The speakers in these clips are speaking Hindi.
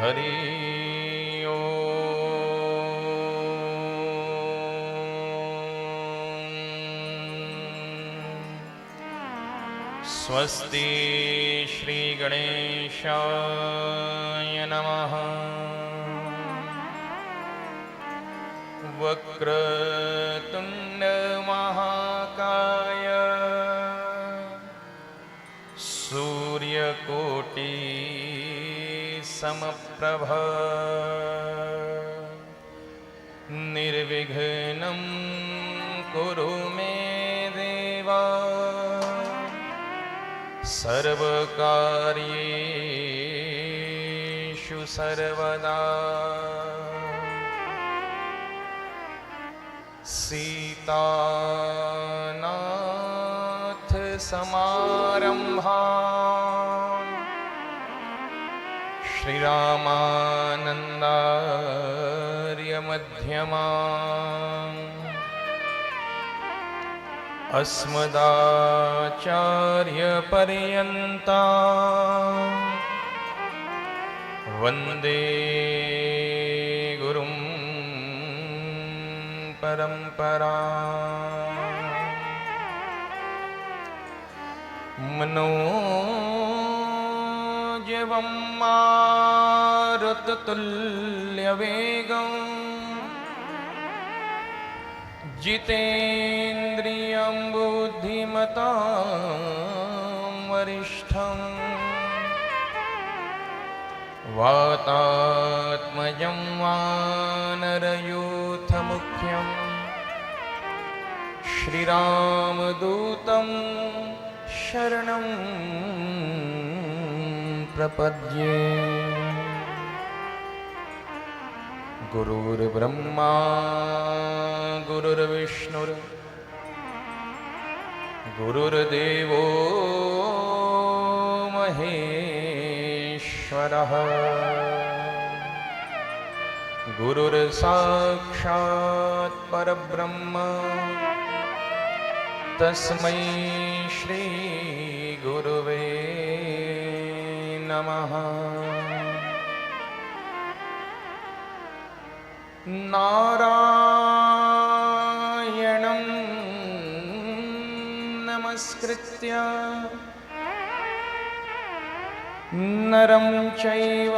हरि स्वस्ति श्री गणेशाय नमः। वक्रतुंड महाकाय सूर्यकोटि समप्रभ निर्विघ्नं कुरु मे देवा सर्वकार्येषु सर्वदा। सीतानाथ समारंभां श्रीरामानन्दार्य मध्यमाम् अस्मदाचार्यपर्यन्तां वन्दे गुरुं परम्पराम्। मनोजवं मारुततुल्यवेगं जितेन्द्रियं बुद्धिमतां वरिष्ठं वातात्मजं वानरयूथमुख्यं श्रीरामदूतं शरणं प्रपद्ये। गुरुर्ब्रह्मा गुरुर्विष्णुर् गुरुर्देवो महेश्वरः गुरुर्साक्षात् परब्रह्म तस्मै श्री गुरुवे नमः। नारायणं नमस्कृत्य नरं चैव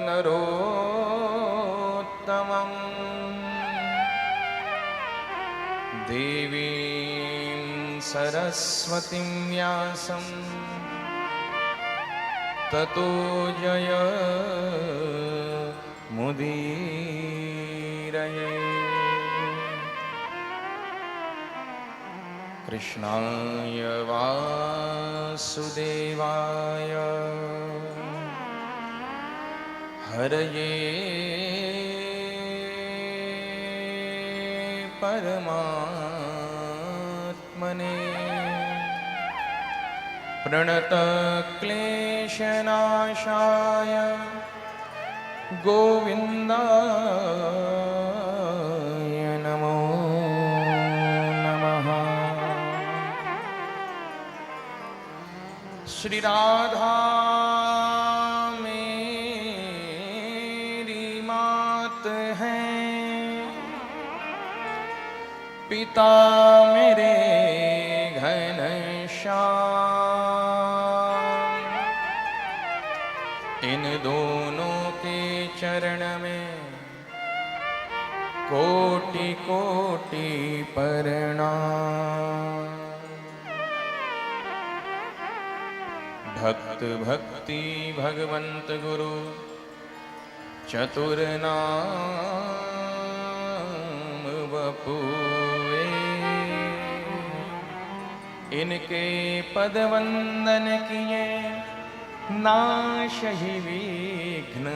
नरोत्तमं देवीं सरस्वतीं व्यासं ततो जय मुदीरये। कृष्णाय वासुदेवाय हरये परमात्मने प्रणतक्लेशनाशाय गोविन्दाय नमो नमः। श्री राधा मेरी मात है, पिता मेरे घनश्याम, इन दोनों के चरण में कोटि कोटि प्रणाम। भक्त भक्ति भगवंत गुरु चतुर नाम बपुए, इनके पद वंदन किए नाशहि विघ्न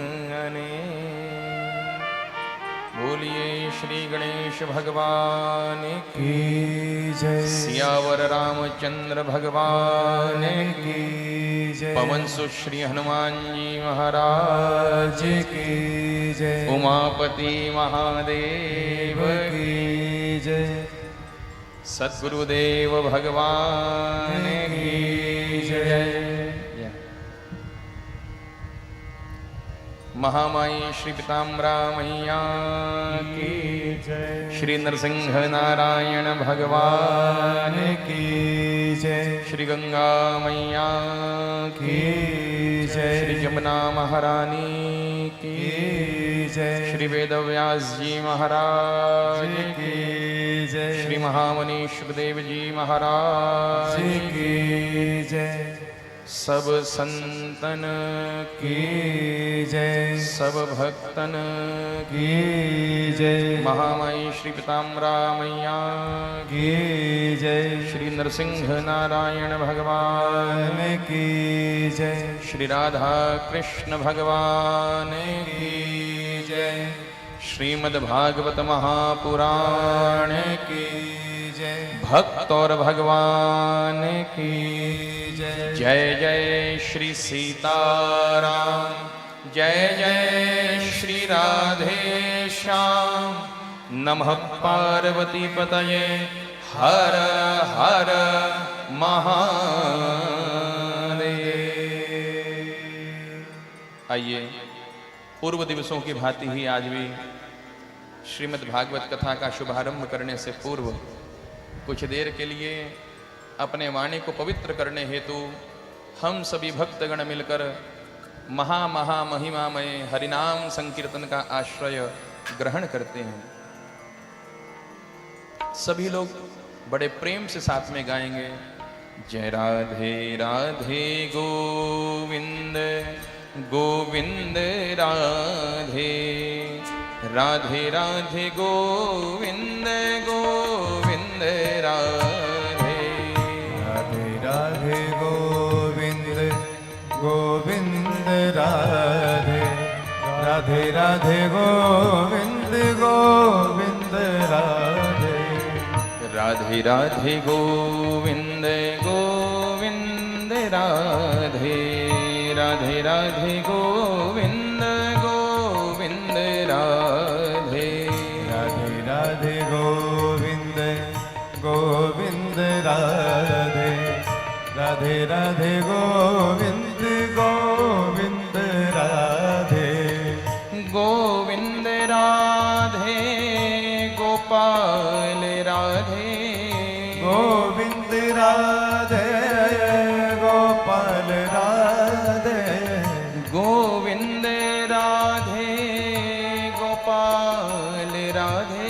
अनेक। बोलिए श्री गणेश भगवान की जय। सियावर रामचंद्र भगवान की जय। पवन सुत श्री हनुमान जी महाराज की जय। उमापति महादेव की जय। सद्गुरुदेव भगवान की जय। महामाई श्री पीताम्बरा मैया की जय। श्री नरसिंह नारायण भगवान की जय। श्री गंगा मैया की जय। श्री जमुना महारानी की जय। श्री वेदव्यास जी महाराज की जय। श्री महामुनि सुखदेव जी महाराज की जय। सब संतन की जय। सब भक्तन की जय। महामाई श्री पीताम्बरा मैया की जय। श्री नरसिंह नारायण भगवान की जय। श्री राधा कृष्ण भगवान की जय। श्रीमद्भागवत महापुराण की जय। भक्त और भगवान की जय। जय जय श्री सीताराम जय जय श्री राधे श्याम नमः पार्वती पतये हर हर महादेव। आइए पूर्व दिवसों की भांति ही आज भी श्रीमद् भागवत कथा का शुभारंभ करने से पूर्व कुछ देर के लिए अपने वाणी को पवित्र करने हेतु हम सभी भक्तगण मिलकर महिमामय हरिनाम संकीर्तन का आश्रय ग्रहण करते हैं। सभी लोग बड़े प्रेम से साथ में गाएंगे। जय राधे राधे गोविंद गोविंद राधे राधे राधे गोविंद गोविंद राधे राधे राधे गोविंद गोविंद राधे राधे राधे गोविंद गोविंद राधे राधे राधे गोविंद गोविंद राधे राधे राधे गोविंद गोविंद राधे राधे राधे गोविंद गोविंद राधे राधे राधे गोविंद गोविंद राधे गोविंद राधे गोपाल राधे गोविंद राधे गोपाल राधे गोविंद राधे गोपाल राधे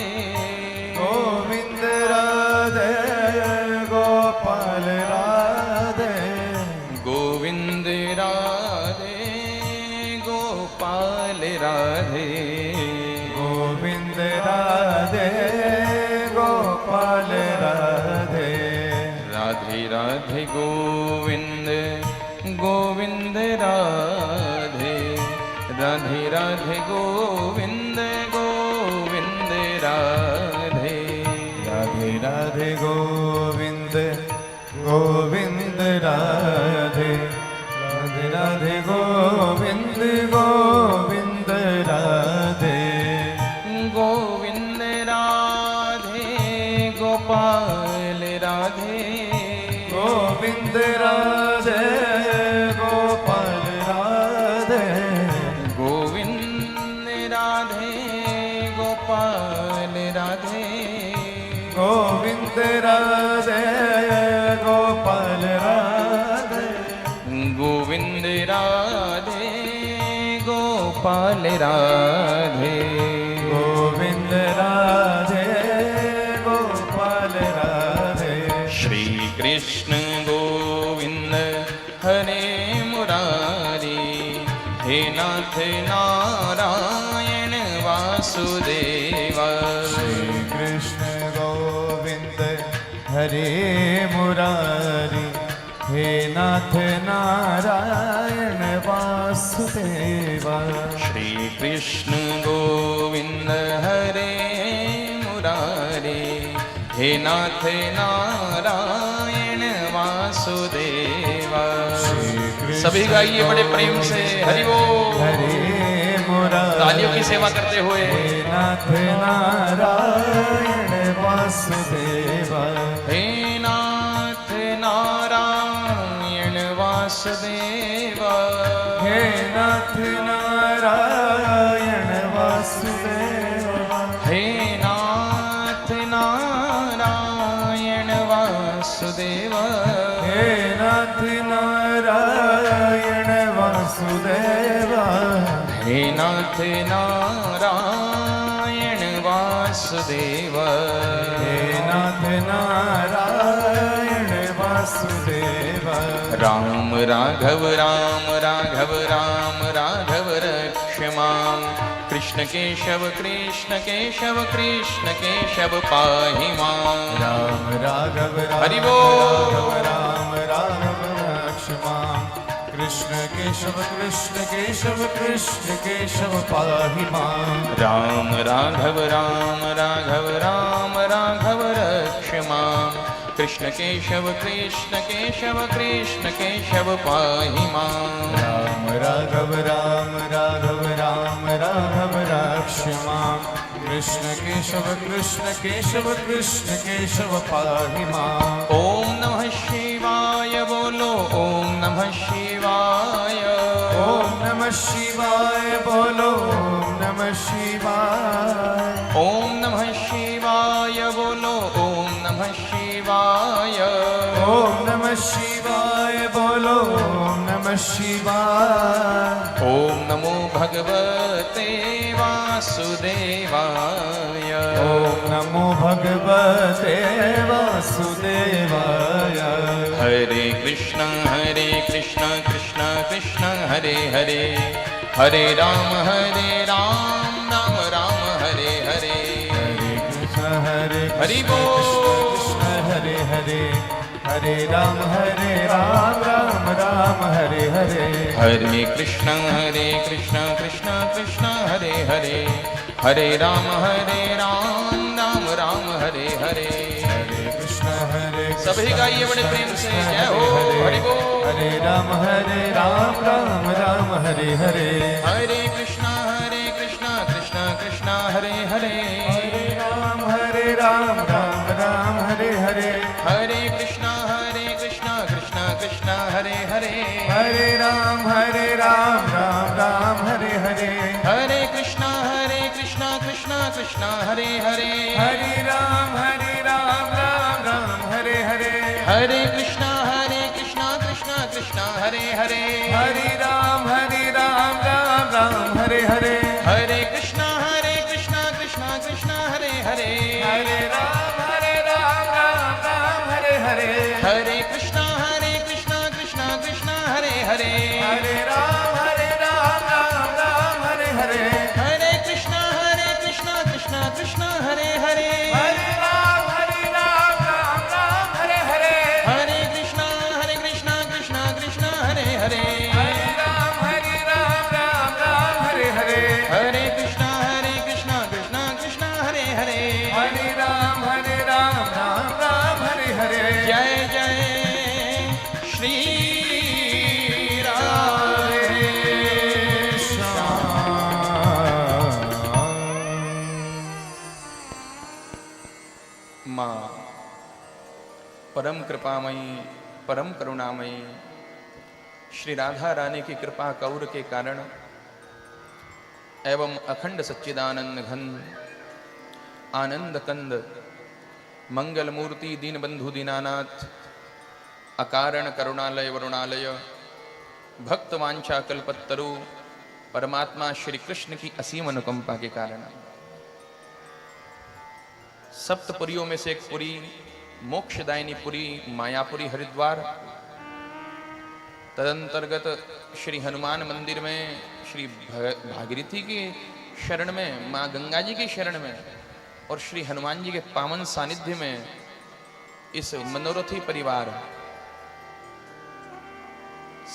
गोविंद राधे गोपाल राधे गोविंद राधे गोपाल राधे गोविंद राधे गोपाल राधे राधे राधे गोविंद गोविंद राधे राधे राधे गोविंद गोविंद राधे राधे राधे गोविंद गोविंद राधे राधे राधे गोविंद गोविंद राधे गोविंद राधे गोपाल राधे गोविंद राधे गोपाल राधे गोविंद राधे गोपाल राधे गोविंद राधे गोपाल राधे गोविंद राधे गोपाल राधे गोविंद राधे गोपाल राधे श्री कृष्ण गोविंद हरे मुरारी हे नाथ नारायण वासुदेवा श्री कृष्ण गोविंद हरे मुरारी हे नाथ नारायण वासुदेवा श्री कृष्ण गोविंद हरे मुरारी हे नाथ नारायण वासुदेवा सभी गाइए बड़े प्रेम से हरि बोल हरे मुरारी तालियों की सेवा करते हुए हे नाथ नारायण वासुदेवा हे नाथ नारायण वासुदेवा हे नाथ नारायण वासुदेव हे नाथ नारायण वासुदेव हे नाथ नारायण वासुदेव हे नाथ नारायण वासुदेव राम राघव राम राघव राम राघव रक्ष मां कृष्ण केशव कृष्ण केशव कृष्ण केशव पाहि मां राम राघव हरि राम बोल। राघव राम राघव रक्ष मां कृष्ण केशव कृष्ण केशव कृष्ण केशव पाहि मां राम राघव राम राघव राम राघव रक्ष मां कृष्ण केशव कृष्ण केशव कृष्ण केशव पाहि मां राम राघव राम राघव राम राघव रक्ष मां कृष्ण केशव कृष्ण केशव कृष्ण केशव पाहि मां ओम नमः शिवाय बोलो ओम नमः शिवाय ओम नमः शिवाय बोलो ओम नमः शिवाय ओम नमः शिवाय बोलो ओम नमः शिवाय ओम नमः शिवाय बोलो ओम नमः शिवाय ओम नमो भगवते वासुदेवाय ओम नमो भगवते वासुदेवाय हरे कृष्ण कृष्ण कृष्ण हरे हरे हरे राम राम राम हरे हरे हरे कृष्ण हरि कृष्ण बोल। कृष्ण हरे हरे हरे राम राम राम हरे हरे हरे कृष्ण कृष्ण कृष्ण हरे हरे हरे राम राम राम हरे हरे हरे कृष्ण सभी गाइए बड़े प्रेम से जय हो हरि बोल। हरे राम राम राम हरे हरे हरे कृष्ण कृष्ण कृष्ण हरे हरे हरे राम राम राम हरे हरे हरे कृष्ण कृष्ण कृष्ण हरे हरे हरे राम राम राम हरे हरे हरे कृष्ण कृष्ण कृष्ण हरे हरे हरे राम राम राम हरे हरे हरे कृष्ण कृष्ण कृष्ण हरे हरे हरे राम राम राम हरे हरे हरे कृष्ण कृष्ण कृष्ण हरे हरे हरे राम राम राम हरे हरे हरे कृष्ण कृष्ण कृष्ण हरे हरे हरे राम राम राम हरे हरे हरे कृष्ण कृष्ण कृष्ण हरे हरे हरे राम राम राम हरे हरे हरे कृष्ण कृष्ण कृष्ण हरे हरे हरे राम राम राम हरे हरे हरे कृष्ण कृष्ण कृष्ण हरे हरे हरे राम राम हरे हरे जय जय श्री राम माँ परम कृपामयी परम करुणामयी श्री राधा रानी की कृपा कौर के कारण एवं अखंड सच्चिदानंद घन आनंद कंद मंगल मूर्ति दीनबंधु दीनानाथ अकारण करुणालय वरुणालय भक्त वांछा कल्पतरु परमात्मा श्री कृष्ण की असीम अनुकंपा के कारण सप्तपुरियों में से एक पुरी मोक्षदायिनी पुरी मायापुरी हरिद्वार, तदंतर्गत श्री हनुमान मंदिर में श्री भागीरथी की शरण में, माँ गंगा जी की शरण में और श्री हनुमान जी के पावन सानिध्य में इस मनोरथी परिवार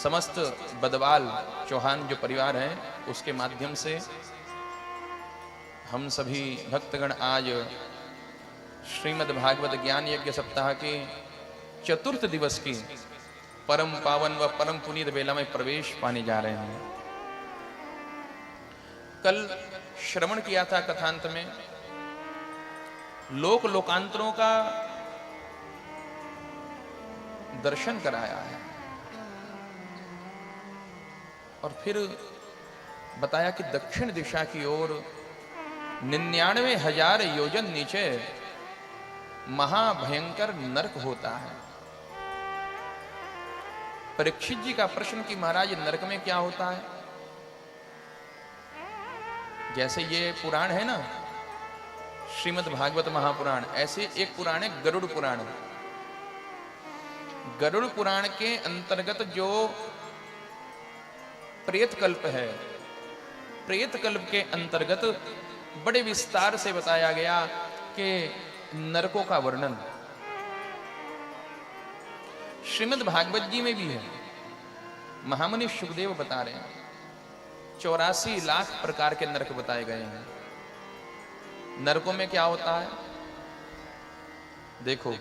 समस्त बदवाल चौहान जो परिवार है उसके माध्यम से हम सभी भक्तगण आज श्रीमद् भागवत ज्ञान यज्ञ सप्ताह के चतुर्थ दिवस की परम पावन व परम पुनीत बेला में प्रवेश पाने जा रहे हैं। कल श्रवण किया था कथांत में लोक लोकांतरों का दर्शन कराया है और फिर बताया कि दक्षिण दिशा की ओर 99,000 योजन नीचे महाभयंकर नरक होता है परीक्षित जी का प्रश्न कि महाराज नरक में क्या होता है। जैसे ये पुराण है ना श्रीमद् भागवत महापुराण, ऐसे एक पुराण है गरुड़ पुराण। गरुड़ पुराण के अंतर्गत जो प्रेत कल्प है, प्रेत कल्प के अंतर्गत बड़े विस्तार से बताया गया कि नरकों का वर्णन श्रीमद् भागवत जी में भी है। महामुनि शुकदेव बता रहे हैं 84 लाख प्रकार के नरक बताए गए हैं। नरकों में क्या होता है देखो,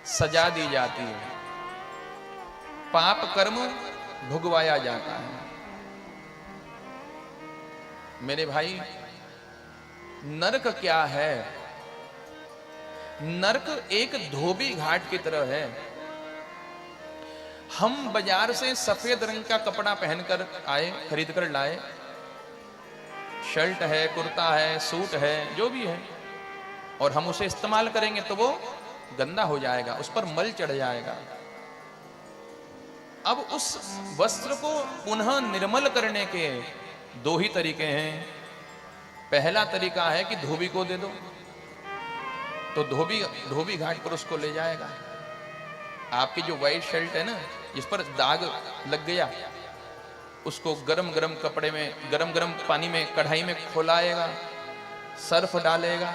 सजा दी जाती है, पाप कर्म भुगवाया जाता है। मेरे भाई नरक क्या है? नरक एक धोबी घाट की तरह है। हम बाजार से सफेद रंग का कपड़ा पहनकर आए, खरीद कर लाए, शर्ट है, कुर्ता है, सूट है, जो भी है, और हम उसे इस्तेमाल करेंगे तो वो गंदा हो जाएगा, उस पर मल चढ़ जाएगा। अब उस वस्त्र को पुनः निर्मल करने के दो ही तरीके हैं। पहला तरीका है कि धोबी को दे दो, तो धोबी घाट पर उसको ले जाएगा। आपकी जो व्हाइट शर्ट है ना, जिस पर दाग लग गया, उसको गरम गरम कपड़े में, गरम गरम पानी में, कढ़ाई में खौलाएगा, सर्फ डालेगा,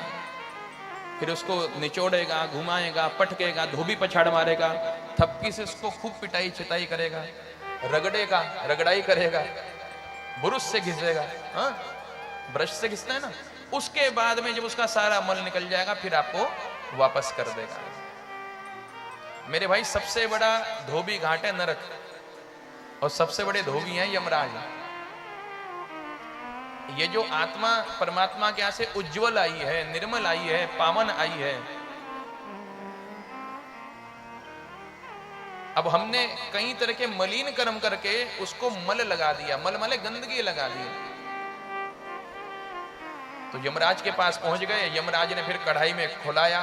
फिर उसको निचोड़ेगा, घुमाएगा, पटकेगा, धोबी पछाड़ मारेगा, थप्पी से उसको खूब पिटाई छिटाई करेगा, रगड़ेगा, रगड़ाई करेगा, ब्रश से घिसेगा, हाँ ब्रश से घिसता है ना, उसके बाद में जब उसका सारा मल निकल जाएगा फिर आपको वापस कर देगा। मेरे भाई सबसे बड़ा धोबी घाट है नरक, और सबसे बड़े धोबी हैं यमराज। ये जो आत्मा परमात्मा के यहां से उज्जवल आई है, निर्मल आई है, पावन आई है, अब हमने कई तरह के मलिन कर्म करके उसको मल लगा दिया, मल मले गंदगी लगा दी। तो यमराज के पास पहुंच गए, यमराज ने फिर कढ़ाई में खुलाया,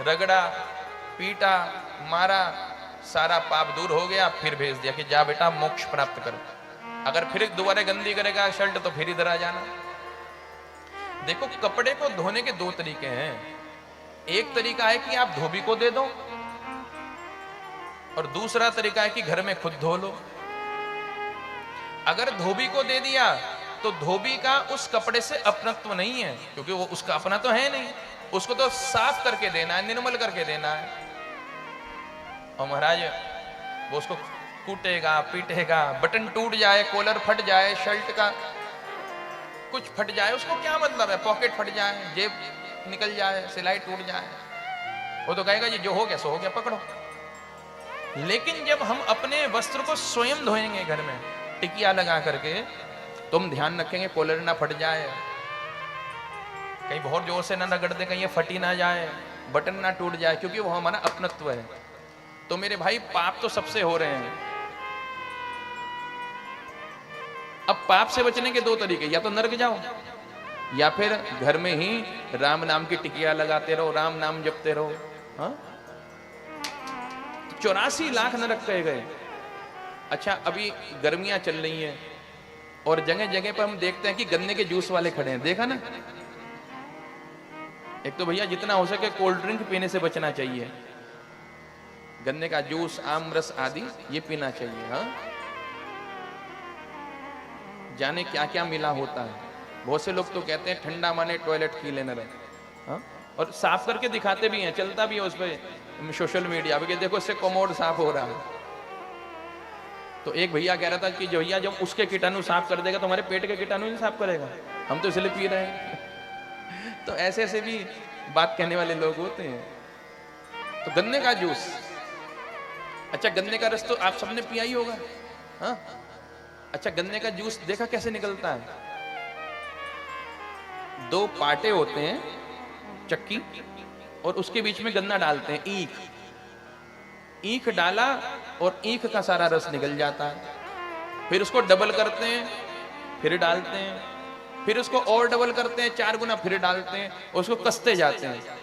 रगड़ा, पीटा, मारा, सारा पाप दूर हो गया, फिर भेज दिया कि जा बेटा मोक्ष प्राप्त कर। अगर फिर दोबारा गंदी करेगा शर्ट तो फिर इधर आ जाना। देखो कपड़े को धोने के दो तरीके हैं। एक तरीका है कि आप धोबी को दे दो, और दूसरा तरीका है कि घर में खुद धो लो। अगर धोबी को दे दिया तो धोबी का उस कपड़े से अपनत्व नहीं है, क्योंकि वो उसका अपना तो है नहीं, उसको तो साफ करके देना है, निर्मल करके देना है। और महाराज वो उसको कूटेगा, पीटेगा, बटन टूट जाए, कॉलर फट जाए, शर्ट का कुछ फट जाए, उसको क्या मतलब है? पॉकेट फट जाए, जेब निकल जाए, सिलाई टूट जाए, वो तो कहेगा ये जो हो गया सो हो गया, पकड़ो। लेकिन जब हम अपने वस्त्र को स्वयं धोएंगे घर में टिकिया लगा करके, तुम ध्यान रखेंगे कॉलर ना फट जाए, कहीं बहुत जोर से ना रगड़ दे, कहीं ये फटी ना जाए, बटन ना टूट जाए, क्योंकि वो हमारा अपनत्व है। तो मेरे भाई पाप तो सबसे हो रहे हैं। अब पाप से बचने के दो तरीके, या तो नरक जाओ, या फिर घर में ही राम नाम की टिकिया लगाते रहो, राम नाम जपते रहो। हाँ 84 लाख नरक कहे गए। अच्छा अभी गर्मियां चल रही हैं और जगह जगह पर हम देखते हैं कि गन्ने के जूस वाले खड़े हैं, देखा ना? एक तो भैया जितना हो सके कोल्ड ड्रिंक पीने से बचना चाहिए, गन्ने का जूस, आम रस आदि ये पीना चाहिए। हाँ जाने क्या क्या मिला होता है। बहुत से लोग तो कहते हैं ठंडा माने टॉयलेट क्लीनर है, हाँ? और साफ करके दिखाते भी हैं, चलता भी है उस पर सोशल मीडिया पे, देखो इससे कोमोड साफ हो रहा है। तो एक भैया कह रहा था कि जो भैया जब उसके कीटाणु साफ कर देगा तो हमारे पेट के कीटाणु नहीं साफ करेगा, हम तो इसलिए पी रहे हैं। तो ऐसे ऐसे भी बात कहने वाले लोग होते हैं। तो गन्ने का जूस, अच्छा गन्ने का रस तो आप सबने पिया ही होगा, हाँ? अच्छा गन्ने का जूस देखा कैसे निकलता है? दो पाटे होते हैं चक्की, और उसके बीच में गन्ना डालते हैं, ईख ईख डाला और ईख का सारा रस निकल जाता है। फिर उसको डबल करते हैं, फिर डालते हैं, फिर उसको और डबल करते हैं 4 गुना, फिर डालते हैं, और उसको कसते जाते हैं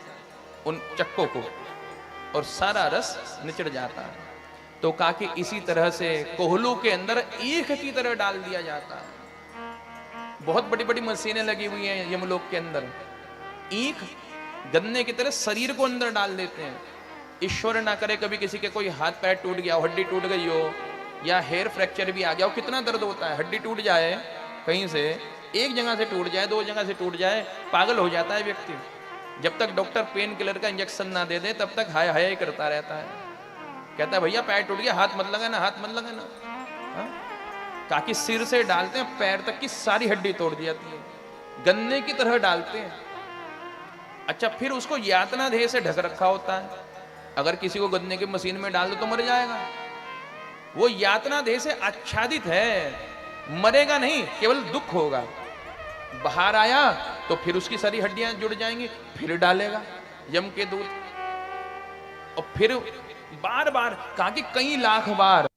उन चक्कों को, और सारा रस निचड़ जाता है। तो कहा कि इसी तरह से कोहलू के अंदर ईख की तरह डाल दिया जाता है। बहुत बड़ी बड़ी मशीनें लगी हुई हैं यमलोक के अंदर। ईख गन्ने की तरह शरीर को अंदर डाल देते हैं। ईश्वर ना करे कभी किसी के कोई हाथ पैर टूट गया हो, हड्डी टूट गई हो, या हेयर फ्रैक्चर भी आ गया हो, कितना दर्द होता है। हड्डी टूट जाए कहीं से, एक जगह से टूट जाए, 2 जगह से टूट जाए, पागल हो जाता है व्यक्ति। जब तक डॉक्टर पेन किलर का इंजेक्शन ना दे दे तब तक हाय हाय ही करता रहता है। कहता है भैया पैर टूट गया, हाथ मत लगाना, हाथ मत लगाना। ताकि सिर से डालते हैं पैर तक की सारी हड्डी तोड़ दी जाती है, गन्ने की तरह डालते हैं। अच्छा, फिर उसको यातना देह से ढक रखा होता है। अगर किसी को गन्ने की मशीन में डाल दो तो मर जाएगा। वो यातना देह से आच्छादित है, मरेगा नहीं, केवल दुख होगा। बाहर आया तो फिर उसकी सारी हड्डियां जुड़ जाएंगी, फिर डालेगा यम के दूत, और फिर बार बार, कहा कि कई लाख बार।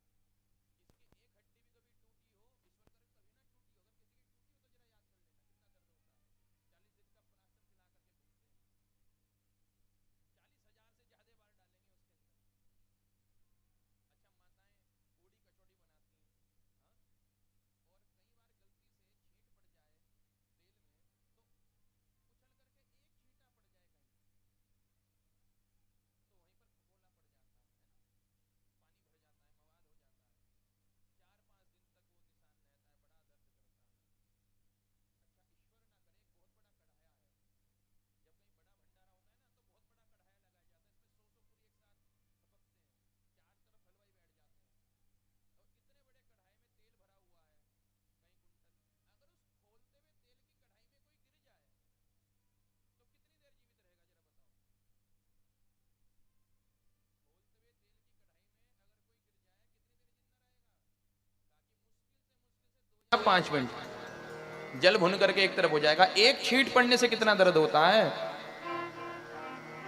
अब 5 मिनट जल भुन करके एक तरफ हो जाएगा। एक छींट पड़ने से कितना दर्द होता है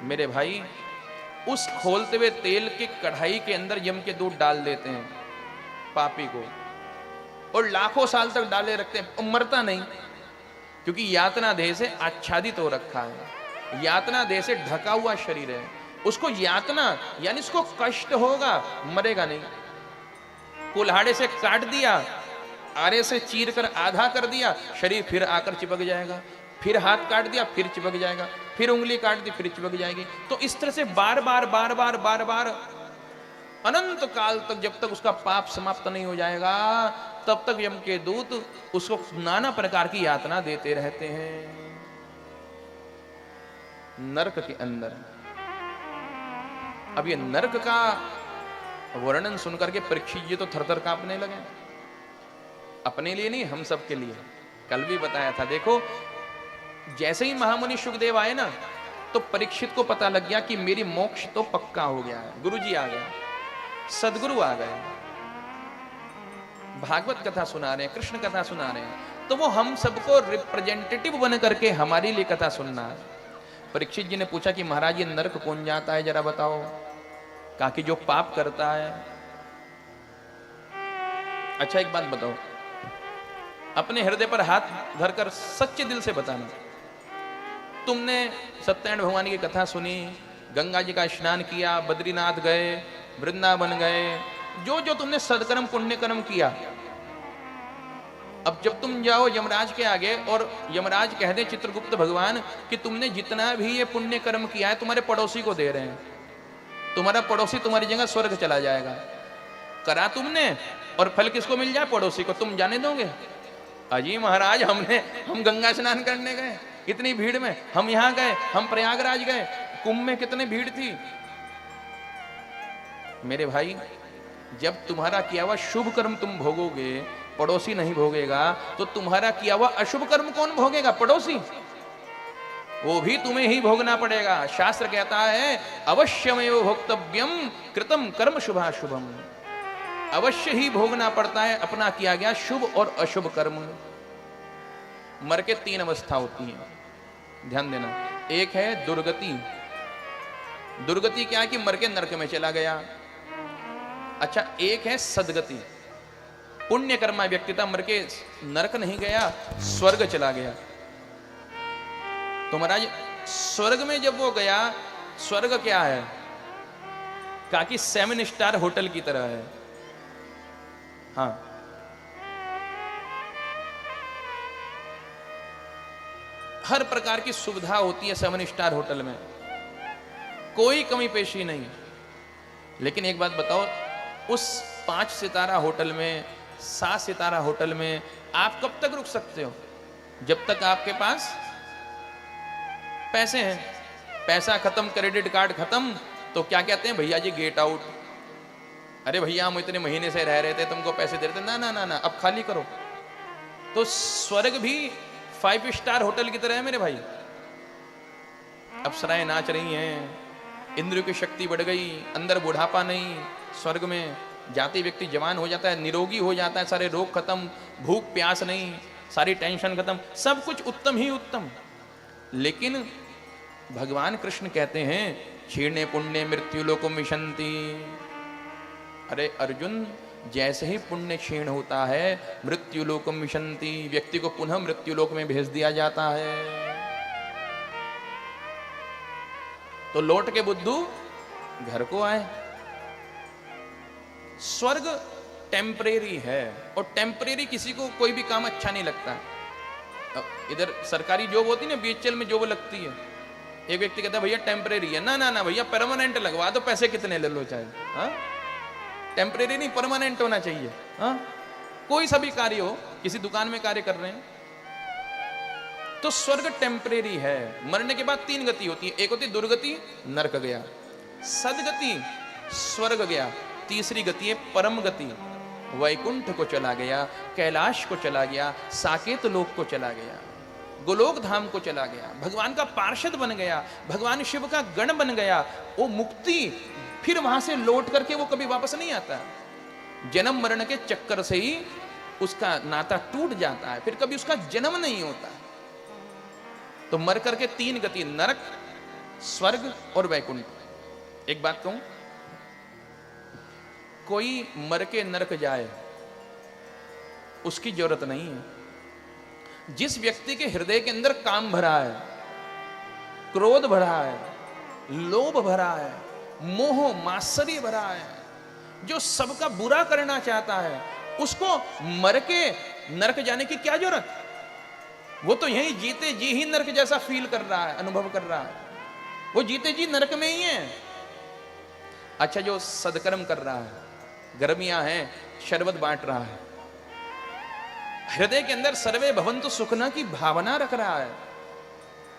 मेरे भाई। उस खोलते हुए तेल की कढ़ाई के अंदर यम के दूध डाल देते हैं पापी को, और लाखों साल तक डाले रखते हैं, मरता नहीं, क्योंकि यातना देह से आच्छादित हो रखा है, यातना देह से ढका हुआ शरीर है। उसको यातना यानी उसको कष्ट होगा, मरेगा नहीं। कुल्हाड़े से काट दिया, आरे से चीर कर आधा कर दिया, शरीर फिर आकर चिपक जाएगा, फिर हाथ काट दिया फिर चिपक जाएगा, फिर उंगली काट दी फिर चिपक जाएगी। तो इस तरह से बार बार बार बार बार बार अनंत काल तक, जब तक उसका पाप समाप्त नहीं हो जाएगा तब तक यम के दूत उसको नाना प्रकार की यातना देते रहते हैं नरक के अंदर। अब ये नरक का वर्णन सुनकर के परीक्षित जी तो थरथर कांपने लगे। अपने लिए नहीं, हम सब के लिए। कल भी बताया था, देखो जैसे ही महामुनि शुकदेव आए ना, तो परीक्षित को पता लग गया कि मेरी मोक्ष तो पक्का हो गया है। गुरुजी आ गए, सदगुरु आ गए, भागवत कथा सुना रहे हैं, कृष्ण कथा सुना रहे हैं, तो वो हम सबको रिप्रेजेंटेटिव बन करके हमारे लिए कथा सुनना है। परीक्षित जी ने पूछा कि महाराज ये नरक कौन जाता है, जरा बताओ। कहा कि जो पाप करता है। अच्छा एक बात बताओ, अपने हृदय पर हाथ धरकर सच्चे दिल से बताना, तुमने सत्यनारायण भगवान की कथा सुनी, गंगा जी का स्नान किया, बद्रीनाथ गए, वृंदावन गए, जो जो तुमने सदकर्म पुण्य कर्म किया, अब जब तुम जाओ यमराज के आगे और यमराज कह दे चित्रगुप्त भगवान कि तुमने जितना भी ये पुण्य कर्म किया है तुम्हारे पड़ोसी को दे रहे हैं, तुम्हारा पड़ोसी तुम्हारी जगह स्वर्ग चला जाएगा। करा तुमने और फल किसको मिल जाए? पड़ोसी को। तुम जाने दोगे? अजी महाराज हम गंगा स्नान करने गए इतनी भीड़ में, हम यहां गए, हम प्रयागराज गए, कुंभ में कितनी भीड़ थी। मेरे भाई जब तुम्हारा किया हुआ शुभ कर्म तुम भोगोगे, पड़ोसी नहीं भोगेगा, तो तुम्हारा किया हुआ अशुभ कर्म कौन भोगेगा? पड़ोसी। वो भी तुम्हें ही भोगना पड़ेगा। शास्त्र कहता है अवश्यमेव भोक्तव्यम कृतम कर्म शुभाशुभम, अवश्य ही भोगना पड़ता है अपना किया गया शुभ और अशुभ कर्म। मर के 3 अवस्था होती है, ध्यान देना। एक है दुर्गति। दुर्गति क्या है कि मर के नरक में चला गया। अच्छा, एक है सदगति। पुण्य कर्मा व्यक्ति था, मर के नरक नहीं गया, स्वर्ग चला गया। तो महाराज स्वर्ग में जब वो गया, स्वर्ग क्या है? कहा कि 7 स्टार होटल की तरह है। हाँ, हर प्रकार की सुविधा होती है 7 स्टार होटल में, कोई कमी पेशी नहीं। लेकिन एक बात बताओ, उस 5 सितारा होटल में, 7 सितारा होटल में आप कब तक रुक सकते हो? जब तक आपके पास पैसे हैं। पैसा खत्म, क्रेडिट कार्ड खत्म, तो क्या कहते हैं, भैया जी गेट आउट। अरे भैया हम इतने महीने से रह रहे थे, तुमको पैसे दे रहे थे, ना ना ना ना, अब खाली करो। तो स्वर्ग भी 5 स्टार होटल की तरह है मेरे भाई। अप्सराएं नाच रही हैं, इंद्रियों की शक्ति बढ़ गई, अंदर बुढ़ापा नहीं। स्वर्ग में जाते व्यक्ति जवान हो जाता है, निरोगी हो जाता है, सारे रोग खत्म, भूख प्यास नहीं, सारी टेंशन खत्म, सब कुछ उत्तम ही उत्तम। लेकिन भगवान कृष्ण कहते हैं क्षीणे पुण्य मृत्यु लोको मिशंति। अरे अर्जुन, जैसे ही पुण्य क्षीण होता है, मृत्यु लोकम मिशंति, व्यक्ति को पुनः मृत्यु लोक में भेज दिया जाता है। तो लौट के बुद्धू घर को आए। स्वर्ग टेम्परेरी है, और टेम्परेरी किसी को कोई भी काम अच्छा नहीं लगता। इधर सरकारी जॉब होती है ना, बीएचएल में जॉब लगती है, एक व्यक्ति कहता है भैया टेम्परेरी है, ना ना ना भैया परमानेंट लगवा दो, पैसे कितने ले लो चाहे। हाँ, टेम्परेरी नहीं, परमानेंट होना चाहिए। हाँ, कोई सा भी कार्य हो, किसी दुकान में कार्य कर रहे हैं, तो स्वर्ग टेम्परेरी है। मरने के बाद 3 गति होती है, एक होती दुर्गति, नरक गया, सदगति स्वर्ग गया, तीसरी गति है परम गति, वैकुंठ को चला गया, कैलाश को चला गया, साकेत लोक को चला गया, गोलोक धाम को चला गया, भगवान का पार्षद बन गया, भगवान शिव का गण बन गया। वो मुक्ति, फिर वहां से लौट करके वो कभी वापस नहीं आता। जन्म मरण के चक्कर से ही उसका नाता टूट जाता है, फिर कभी उसका जन्म नहीं होता। तो मर करके 3 गति, नरक, स्वर्ग और वैकुंठ। एक बात कहूं, कोई मर के नरक जाए उसकी जरूरत नहीं है। जिस व्यक्ति के हृदय के अंदर काम भरा है, क्रोध भरा है, लोभ भरा है, मोह मात्सर्य भरा है, जो सबका बुरा करना चाहता है, उसको मर के नरक जाने की क्या जरूरत? वो तो यहीं जीते जी ही नरक जैसा फील कर रहा है, अनुभव कर रहा है, वो जीते जी नरक में ही है। अच्छा, जो सदकर्म कर रहा है, गर्मियां हैं, शरबत बांट रहा है, हृदय के अंदर सर्वे भवन्तु सुखना की भावना रख रहा है,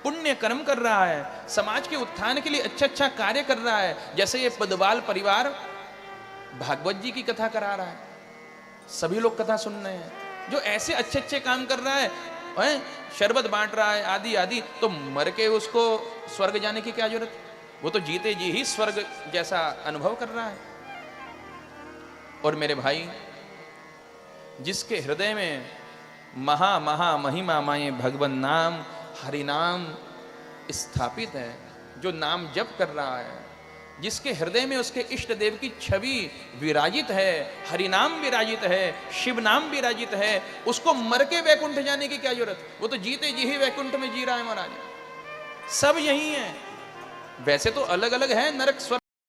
पुण्य कर्म कर रहा है, समाज के उत्थान के लिए अच्छा अच्छा कार्य कर रहा है, जैसे ये पदवाल परिवार भागवत जी की कथा करा रहा है, सभी लोग कथा सुन रहे हैं, जो ऐसे अच्छे अच्छे काम कर रहा है, शरबत बांट रहा है आदि आदि, तो मर के उसको स्वर्ग जाने की क्या जरूरत? वो तो जीते जी ही स्वर्ग जैसा अनुभव कर रहा है। और मेरे भाई, जिसके हृदय में महा महा महिमा माये भगवन नाम, हरि नाम स्थापित है, जो नाम जप कर रहा है, जिसके हृदय में उसके इष्ट देव की छवि विराजित है, हरि नाम विराजित है, शिव नाम विराजित है, उसको मर के वैकुंठ जाने की क्या जरूरत? वो तो जीते जी ही वैकुंठ में जी रहा है महाराज। सब यही है, वैसे तो अलग अलग है नरक स्वर्ग।